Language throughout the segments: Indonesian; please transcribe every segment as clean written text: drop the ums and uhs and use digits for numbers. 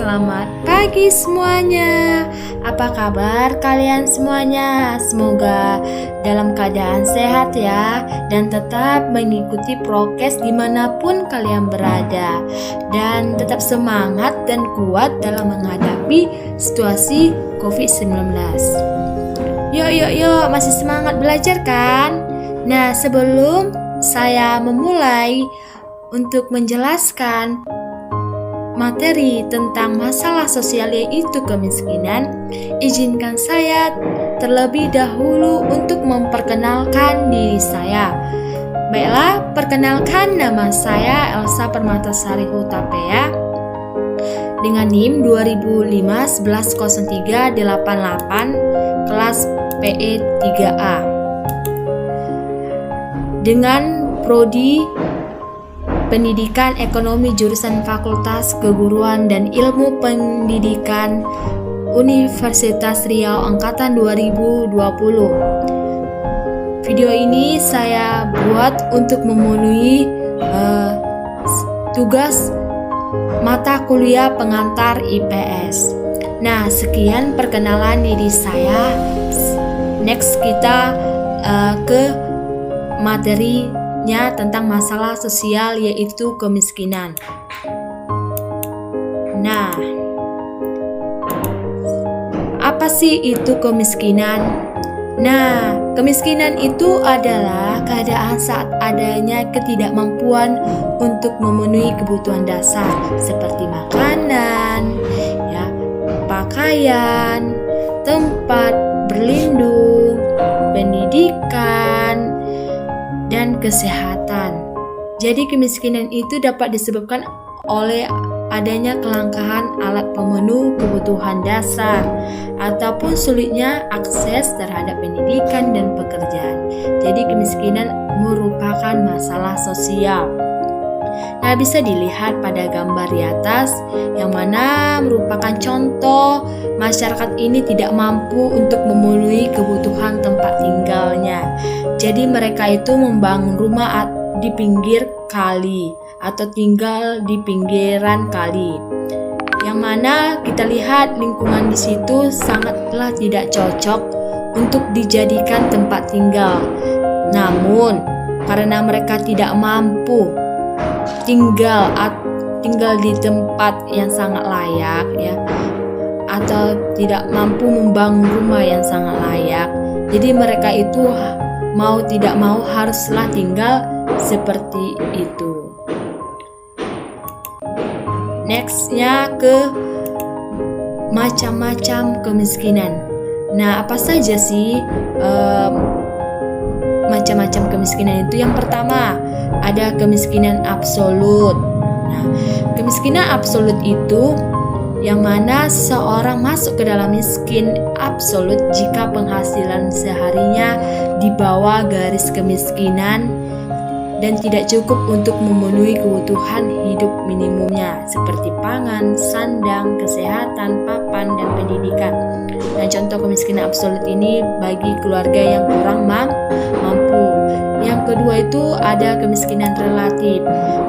selamat pagi semuanya. Apa kabar kalian semuanya? Semoga dalam keadaan sehat ya, dan tetap mengikuti prokes dimanapun kalian berada. Dan tetap semangat dan kuat dalam menghadapi situasi COVID-19. Yuk, masih semangat belajar kan? Nah, sebelum saya memulai untuk menjelaskan materi tentang masalah sosial yaitu kemiskinan, izinkan saya terlebih dahulu untuk memperkenalkan diri saya. Baiklah, perkenalkan, nama saya Elsa Permatasari Hutapea dengan NIM 2005 1103 88 kelas PE 3A dengan prodi Pendidikan Ekonomi jurusan Fakultas Keguruan dan Ilmu Pendidikan Universitas Riau angkatan 2020. Video ini saya buat untuk memenuhi tugas mata kuliah pengantar IPS. Nah, sekian perkenalan diri saya. Next kita ke materi tentang masalah sosial yaitu kemiskinan. Nah, apa sih itu kemiskinan? Nah, kemiskinan itu adalah keadaan saat adanya ketidakmampuan untuk memenuhi kebutuhan dasar seperti makanan, pakaian, tempat berlindung, pendidikan, dan kesehatan. Jadi kemiskinan itu dapat disebabkan oleh adanya kelangkaan alat pemenuh kebutuhan dasar ataupun sulitnya akses terhadap pendidikan dan pekerjaan. Jadi kemiskinan merupakan masalah sosial. Nah, bisa dilihat pada gambar di atas yang mana merupakan contoh masyarakat ini tidak mampu untuk memenuhi kebutuhan tempat tinggalnya. Jadi mereka itu membangun rumah di pinggir kali atau tinggal di pinggiran kali. Yang mana kita lihat lingkungan di situ sangatlah tidak cocok untuk dijadikan tempat tinggal. Namun karena mereka tidak mampu tinggal di tempat yang sangat layak atau tidak mampu membangun rumah yang sangat layak, jadi mereka itu mau tidak mau haruslah tinggal seperti itu. Nextnya ke macam-macam kemiskinan. Nah, apa saja sih macam-macam kemiskinan itu? Yang pertama, ada kemiskinan absolut. Nah, kemiskinan absolut itu yang mana seseorang masuk ke dalam miskin absolut jika penghasilan seharinya di bawah garis kemiskinan dan tidak cukup untuk memenuhi kebutuhan hidup minimumnya seperti pangan, sandang, kesehatan, papan, dan pendidikan. Nah, contoh kemiskinan absolut ini bagi keluarga yang kurang mampu. Yang kedua itu ada kemiskinan relatif.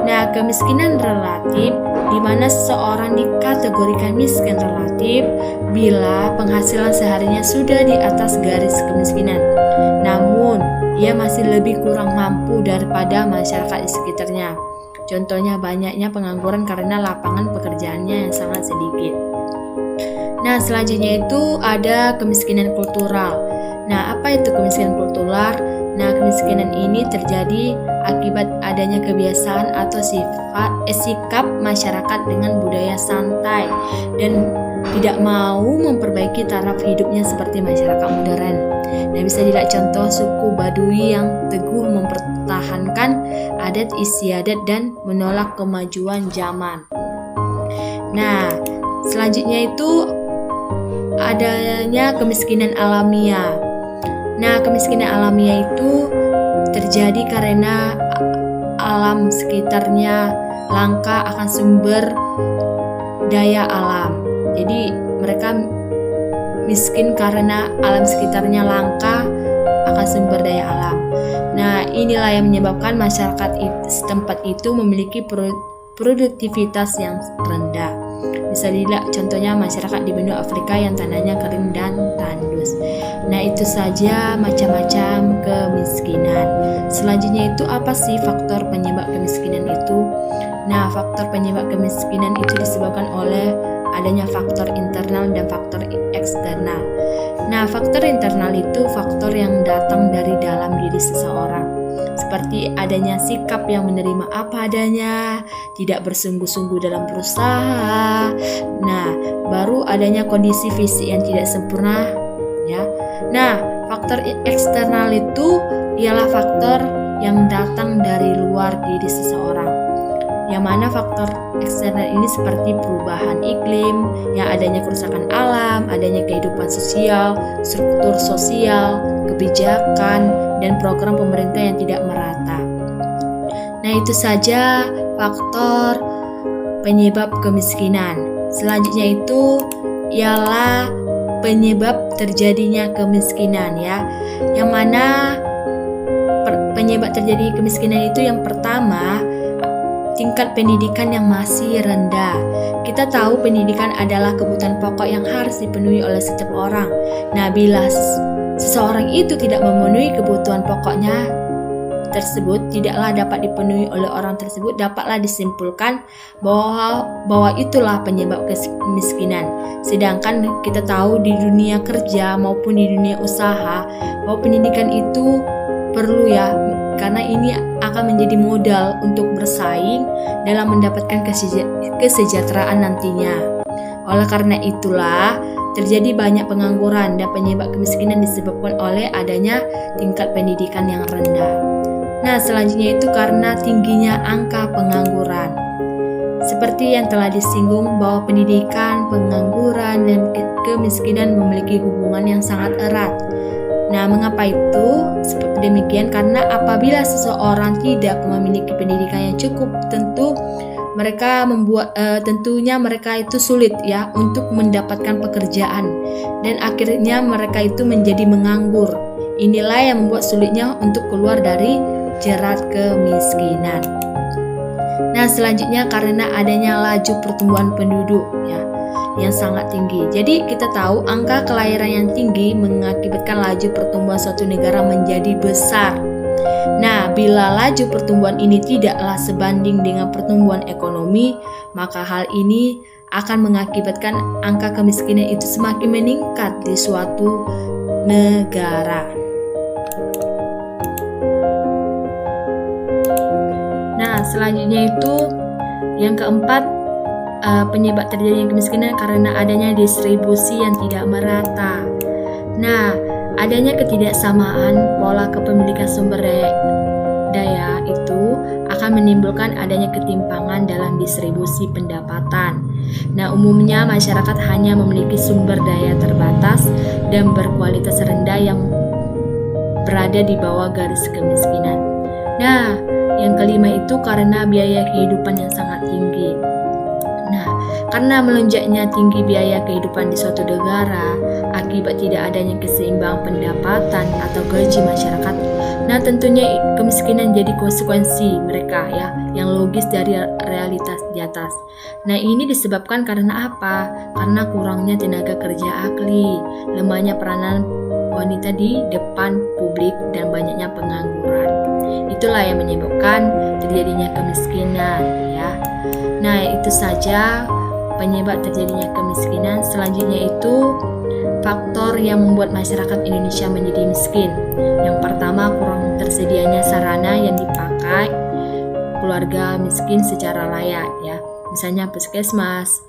Nah, kemiskinan relatif di mana seseorang dikategorikan miskin relatif bila penghasilan seharinya sudah di atas garis kemiskinan, namun ia masih lebih kurang mampu daripada masyarakat di sekitarnya. Contohnya banyaknya pengangguran karena lapangan pekerjaannya yang sangat sedikit. Nah, selanjutnya itu ada kemiskinan kultural. Nah, apa itu kemiskinan kultural? Nah, kemiskinan ini terjadi akibat adanya kebiasaan atau sikap masyarakat dengan budaya santai dan tidak mau memperbaiki taraf hidupnya seperti masyarakat modern. Nah, bisa dilihat contoh suku Baduy yang teguh mempertahankan adat istiadat dan menolak kemajuan zaman. Nah, selanjutnya itu adanya kemiskinan alamiah. Nah, kemiskinan alamiah itu terjadi karena alam sekitarnya langka akan sumber daya alam. Jadi mereka miskin karena alam sekitarnya langka akan sumber daya alam. Nah, inilah yang menyebabkan masyarakat setempat itu memiliki produktivitas yang rendah. Bisa dilihat contohnya masyarakat di benua Afrika yang tanahnya kering dan tandus. Nah, itu saja macam-macam kemiskinan. Selanjutnya itu apa sih faktor penyebab kemiskinan itu? Nah, faktor penyebab kemiskinan itu disebabkan oleh adanya faktor internal dan faktor eksternal. Nah, faktor internal itu faktor yang datang dari dalam diri seseorang, seperti adanya sikap yang menerima apa adanya, tidak bersungguh-sungguh dalam berusaha. Nah, baru adanya kondisi fisik yang tidak sempurna, ya. Nah, faktor eksternal itu ialah faktor yang datang dari luar diri seseorang, yang mana faktor eksternal ini seperti perubahan iklim, yang adanya kerusakan alam, adanya kehidupan sosial, struktur sosial, kebijakan, dan program pemerintah yang tidak merata. Nah, itu saja faktor penyebab kemiskinan. Selanjutnya itu ialah penyebab terjadinya kemiskinan, ya. Yang mana penyebab terjadi kemiskinan itu yang pertama, tingkat pendidikan yang masih rendah. Kita tahu pendidikan adalah kebutuhan pokok yang harus dipenuhi oleh setiap orang. Nah, bila seseorang itu tidak memenuhi kebutuhan pokoknya tersebut, tidaklah dapat dipenuhi oleh orang tersebut, dapatlah disimpulkan bahwa itulah penyebab kemiskinan. Sedangkan kita tahu di dunia kerja maupun di dunia usaha bahwa pendidikan itu perlu, ya, karena ini akan menjadi modal untuk bersaing dalam mendapatkan kesejahteraan nantinya. Oleh karena itulah terjadi banyak pengangguran, dan penyebab kemiskinan disebabkan oleh adanya tingkat pendidikan yang rendah. Nah, selanjutnya itu karena tingginya angka pengangguran. Seperti yang telah disinggung bahwa pendidikan, pengangguran, dan kemiskinan memiliki hubungan yang sangat erat. Nah, mengapa itu seperti demikian? Karena apabila seseorang tidak memiliki pendidikan yang cukup, tentunya mereka itu sulit, ya, untuk mendapatkan pekerjaan, dan akhirnya mereka itu menjadi menganggur. Inilah yang membuat sulitnya untuk keluar dari jerat kemiskinan. Nah, selanjutnya karena adanya laju pertumbuhan penduduk, ya, yang sangat tinggi. Jadi kita tahu angka kelahiran yang tinggi mengakibatkan laju pertumbuhan suatu negara menjadi besar. Nah, bila laju pertumbuhan ini tidaklah sebanding dengan pertumbuhan ekonomi, maka hal ini akan mengakibatkan angka kemiskinan itu semakin meningkat di suatu negara. Nah, selanjutnya itu yang keempat, penyebab terjadinya kemiskinan karena adanya distribusi yang tidak merata. Nah, adanya ketidaksamaan pola kepemilikan sumber daya itu akan menimbulkan adanya ketimpangan dalam distribusi pendapatan. Nah, umumnya masyarakat hanya memiliki sumber daya terbatas dan berkualitas rendah yang berada di bawah garis kemiskinan. Nah, yang kelima itu karena biaya kehidupan yang sangat tinggi. Nah, karena melonjaknya tinggi biaya kehidupan di suatu negara akibat tidak adanya keseimbangan pendapatan atau gaji masyarakat, nah tentunya kemiskinan jadi konsekuensi mereka, ya, yang logis dari realitas di atas. Nah, ini disebabkan karena apa? Karena kurangnya tenaga kerja ahli, lemahnya peranan wanita di depan publik, dan banyaknya pengangguran. Itulah yang menyebabkan terjadinya kemiskinan, ya. Nah, itu saja penyebab terjadinya kemiskinan. Selanjutnya itu faktor yang membuat masyarakat Indonesia menjadi miskin. Yang pertama, kurang tersedianya sarana yang dipakai keluarga miskin secara layak, ya. Misalnya puskesmas,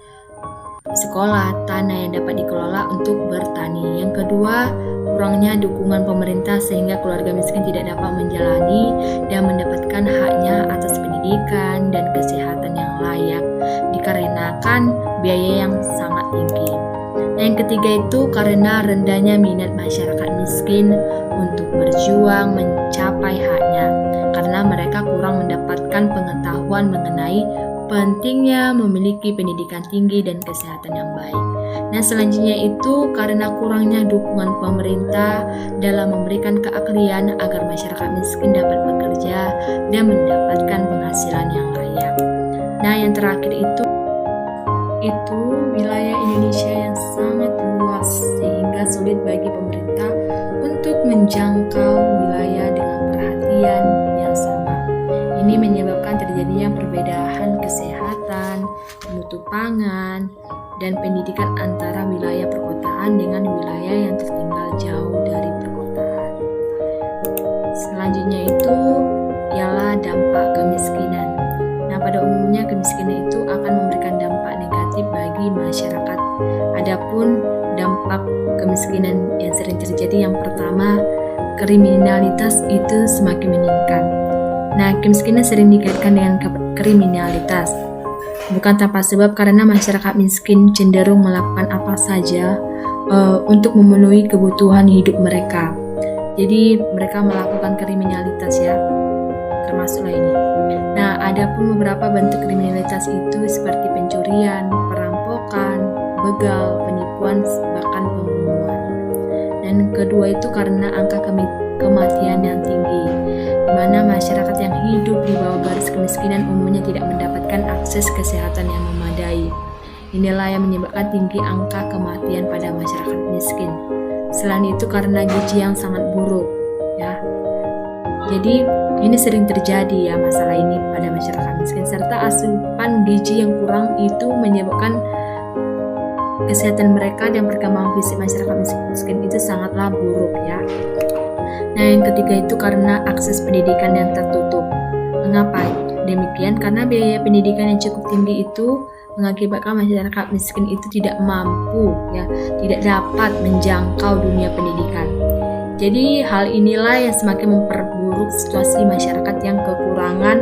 sekolah, tanah yang dapat dikelola untuk bertani. Yang kedua, kurangnya dukungan pemerintah sehingga keluarga miskin tidak dapat menjalani dan mendapatkan haknya atas pendidikan dan kesehatan yang layak dikarenakan biaya yang sangat tinggi. Nah, yang ketiga itu karena rendahnya minat masyarakat miskin untuk berjuang mencapai haknya, karena mereka kurang mendapatkan pengetahuan mengenai pentingnya memiliki pendidikan tinggi dan kesehatan yang baik. Nah, selanjutnya itu karena kurangnya dukungan pemerintah dalam memberikan keahlian agar masyarakat miskin dapat bekerja dan mendapatkan penghasilan yang layak. Nah, yang terakhir itu wilayah Indonesia yang sangat luas sehingga sulit bagi pemerintah untuk menjangkau wilayah dengan perhatian yang sama. Ini menyebabkan terjadinya perbedaan kesehatan, mutu pangan, dan pendidikan antara wilayah perkotaan dengan wilayah yang tertinggal jauh dari perkotaan. Selanjutnya itu ialah dampak kemiskinan. Nah, pada umumnya kemiskinan itu akan memberikan dampak negatif bagi masyarakat. Adapun dampak kemiskinan yang sering terjadi, yang pertama, kriminalitas itu semakin meningkat. Nah, kemiskinan sering dikaitkan dengan kriminalitas. Bukan tanpa sebab, karena masyarakat miskin cenderung melakukan apa saja untuk memenuhi kebutuhan hidup mereka. Jadi mereka melakukan kriminalitas ya, termasuklah ini. Nah, ada pun beberapa bentuk kriminalitas itu seperti pencurian, perampokan, begal, penipuan, bahkan pembunuhan. Dan kedua itu karena angka kematian yang tinggi, di mana masyarakat yang hidup di bawah garis kemiskinan umumnya tidak mendapatkan akses kesehatan yang memadai. Inilah yang menyebabkan tinggi angka kematian pada masyarakat miskin. Selain itu karena gizi yang sangat buruk, ya. Jadi ini sering terjadi ya masalah ini pada masyarakat miskin, serta asupan gizi yang kurang itu menyebabkan kesehatan mereka dan perkembangan fisik masyarakat miskin itu sangatlah buruk ya. Nah, yang ketiga itu karena akses pendidikan yang tertutup. Mengapa demikian? Karena biaya pendidikan yang cukup tinggi itu mengakibatkan masyarakat miskin itu tidak mampu ya, tidak dapat menjangkau dunia pendidikan. Jadi hal inilah yang semakin memperburuk situasi masyarakat yang kekurangan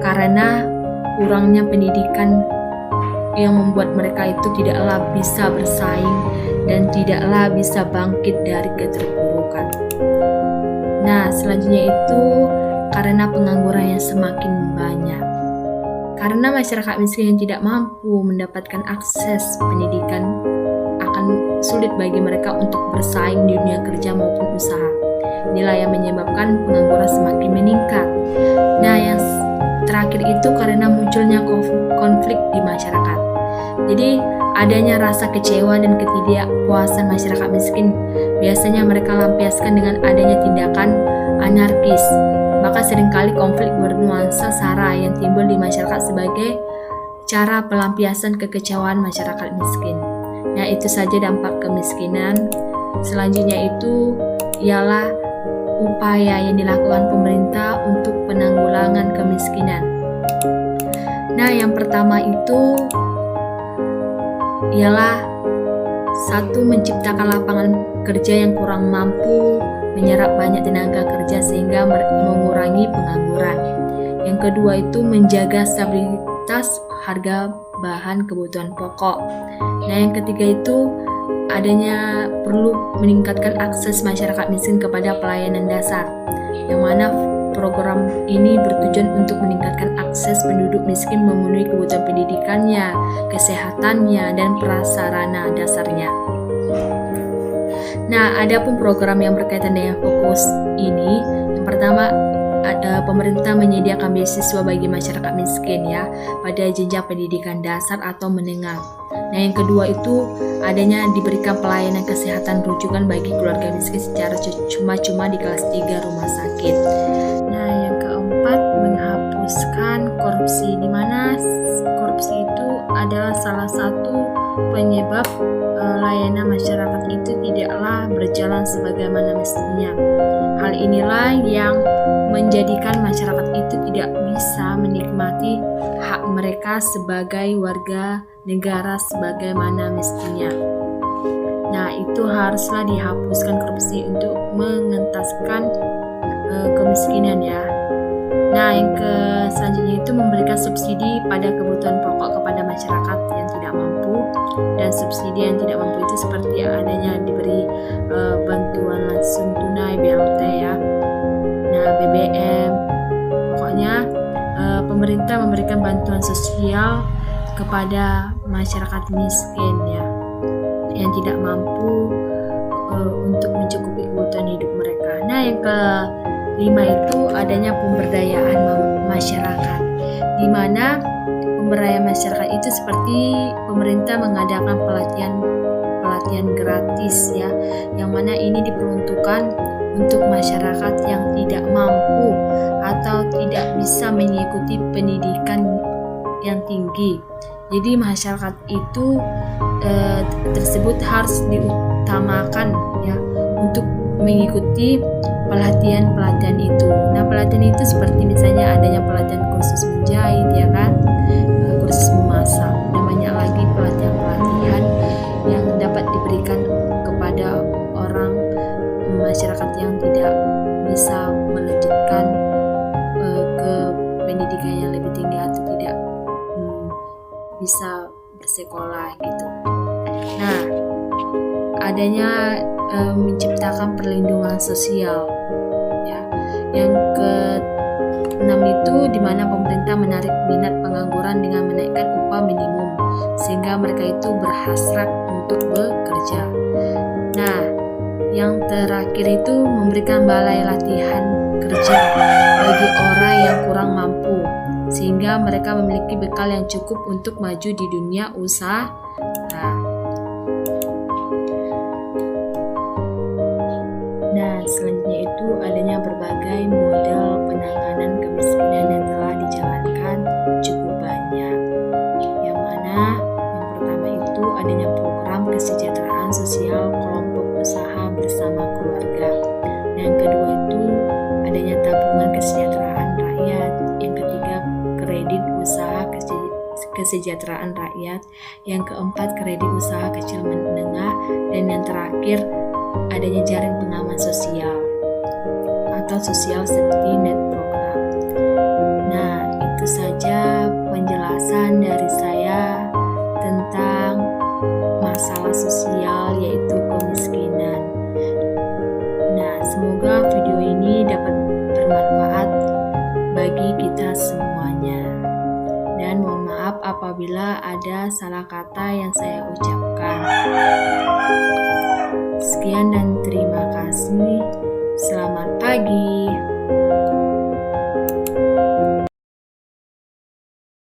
karena kurangnya pendidikan yang membuat mereka itu tidaklah bisa bersaing dan tidaklah bisa bangkit dari keterpurukan. Nah, selanjutnya itu karena pengangguran yang semakin banyak. Karena masyarakat miskin yang tidak mampu mendapatkan akses pendidikan, akan sulit bagi mereka untuk bersaing di dunia kerja maupun usaha. Inilah yang menyebabkan pengangguran semakin meningkat. Nah, yang terakhir itu karena munculnya konflik di masyarakat. Jadi adanya rasa kecewa dan ketidakpuasan masyarakat miskin biasanya mereka lampiaskan dengan adanya tindakan anarkis. Maka seringkali konflik bernuansa sara yang timbul di masyarakat sebagai cara pelampiasan kekecewaan masyarakat miskin. Nah, itu saja dampak kemiskinan. Selanjutnya itu ialah upaya yang dilakukan pemerintah untuk penanggulangan kemiskinan. Nah, yang pertama itu ialah satu, menciptakan lapangan kerja yang kurang mampu menyerap banyak tenaga kerja sehingga mengurangi pengangguran. Yang kedua itu menjaga stabilitas harga bahan kebutuhan pokok. Nah, yang ketiga itu adanya perlu meningkatkan akses masyarakat miskin kepada pelayanan dasar, yang mana program ini bertujuan untuk meningkatkan akses penduduk miskin memenuhi kebutuhan pendidikannya, kesehatannya, dan prasarana dasarnya. Nah, ada pun program yang berkaitan dengan fokus ini. Yang pertama, ada pemerintah menyediakan beasiswa bagi masyarakat miskin ya pada jenjang pendidikan dasar atau menengah. Nah, yang kedua itu adanya diberikan pelayanan kesehatan rujukan bagi keluarga miskin secara cuma-cuma di kelas 3 rumah sakit. Nah, yang keempat, menghapuskan korupsi, di mana korupsi itu adalah salah satu penyebab layanan masyarakat itu tidaklah berjalan sebagaimana mestinya. Hal inilah yang menjadikan masyarakat itu tidak bisa menikmati hak mereka sebagai warga negara sebagaimana mestinya. Nah, itu haruslah dihapuskan korupsi untuk mengentaskan kemiskinan ya. Nah, yang selanjutnya itu memberikan subsidi pada kebutuhan pokok kepada masyarakat yang tidak mampu, dan subsidi yang tidak mampu itu seperti adanya diberi bantuan langsung tunai BLT ya. Nah, BBM, pokoknya pemerintah memberikan bantuan sosial kepada masyarakat miskin ya, yang tidak mampu untuk mencukupi kebutuhan hidup mereka. Nah, yang kelima itu adanya pemberdayaan masyarakat, di mana pemberdayaan masyarakat itu seperti pemerintah mengadakan pelatihan gratis ya, yang mana ini diperuntukkan untuk masyarakat yang tidak mampu atau tidak bisa mengikuti pendidikan yang tinggi. Jadi masyarakat itu tersebut harus diutamakan ya untuk mengikuti pelatihan itu. Nah, pelatihan itu seperti misalnya adanya pelatihan kursus menjahit ya kan, kursus memasak, dan banyak lagi pelatihan yang dapat diberikan kepada orang masyarakat yang tidak bisa melanjutkan ke pendidikan yang lebih tinggi atau tidak bisa bersekolah gitu. Nah, adanya menciptakan perlindungan sosial ya. Yang ke-6 itu di mana pemerintah menarik minat pengangguran dengan menaikkan upah minimum sehingga mereka itu berhasrat untuk bekerja. Nah, yang terakhir itu memberikan balai latihan kerja bagi orang yang kurang mampu sehingga mereka memiliki bekal yang cukup untuk maju di dunia usaha. Nah, selanjutnya itu adanya berbagai model penanganan kemiskinan yang telah dijalankan cukup banyak. Yang mana yang pertama itu adanya program kesejahteraan sosial kelompok usaha bersama keluarga. Yang kedua itu adanya tabungan kesejahteraan rakyat. Yang ketiga kredit usaha kesejahteraan rakyat. Yang keempat kredit usaha kecil menengah. Dan yang terakhir adanya jaring pengaman sosial atau social safety net program. Nah, itu saja penjelasan dari saya tentang masalah sosial yaitu kemiskinan. Nah, semoga video ini dapat bermanfaat bagi kita semuanya. Dan mohon maaf apabila ada salah kata yang saya ucapkan. Sekian dan terima